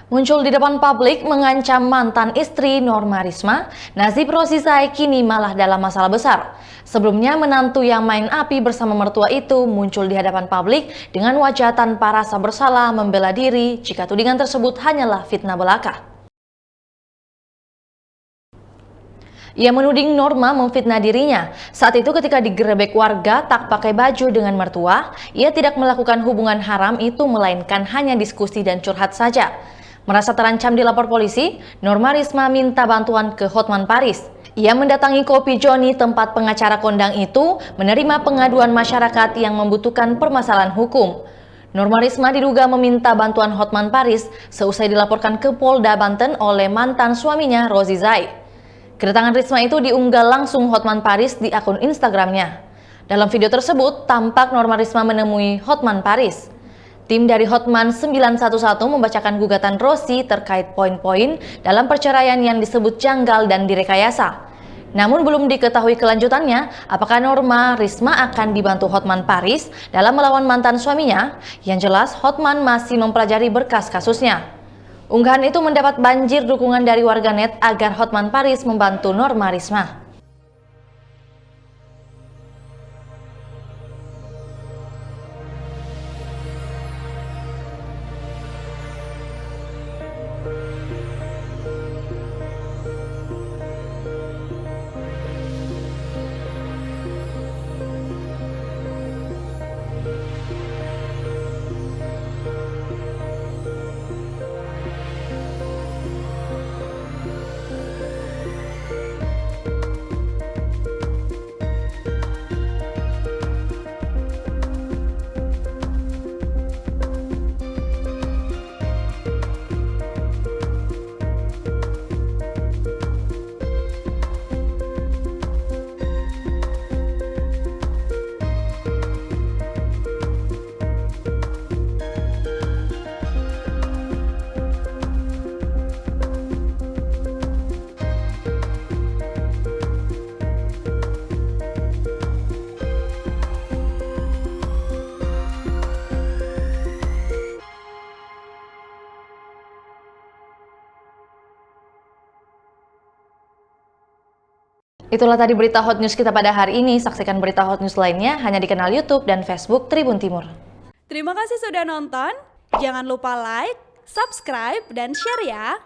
Muncul di depan publik mengancam mantan istri Norma Risma, nasib Rosy Zai kini malah dalam masalah besar. Sebelumnya menantu yang main api bersama mertua itu muncul di hadapan publik dengan wajah tanpa rasa bersalah membela diri jika tudingan tersebut hanyalah fitnah belaka. Ia menuding Norma memfitnah dirinya. Saat itu ketika digerebek warga tak pakai baju dengan mertua, ia tidak melakukan hubungan haram itu melainkan hanya diskusi dan curhat saja. Merasa terancam dilapor polisi, Norma Risma minta bantuan ke Hotman Paris. Ia mendatangi Kopi Joni, tempat pengacara kondang itu, menerima pengaduan masyarakat yang membutuhkan permasalahan hukum. Norma Risma diduga meminta bantuan Hotman Paris seusai dilaporkan ke Polda Banten oleh mantan suaminya Rosy Zai. Kedatangan Risma itu diunggah langsung Hotman Paris di akun Instagramnya. Dalam video tersebut, tampak Norma Risma menemui Hotman Paris. Tim dari Hotman 911 membacakan gugatan Rosy terkait poin-poin dalam perceraian yang disebut janggal dan direkayasa. Namun belum diketahui kelanjutannya, apakah Norma Risma akan dibantu Hotman Paris dalam melawan mantan suaminya. Yang jelas, Hotman masih mempelajari berkas kasusnya. Unggahan itu mendapat banjir dukungan dari warganet agar Hotman Paris membantu Norma Risma. Itulah tadi berita hot news kita pada hari ini. Saksikan berita hot news lainnya hanya di kanal YouTube dan Facebook Tribun Timur. Terima kasih sudah nonton. Jangan lupa like, subscribe, dan share ya.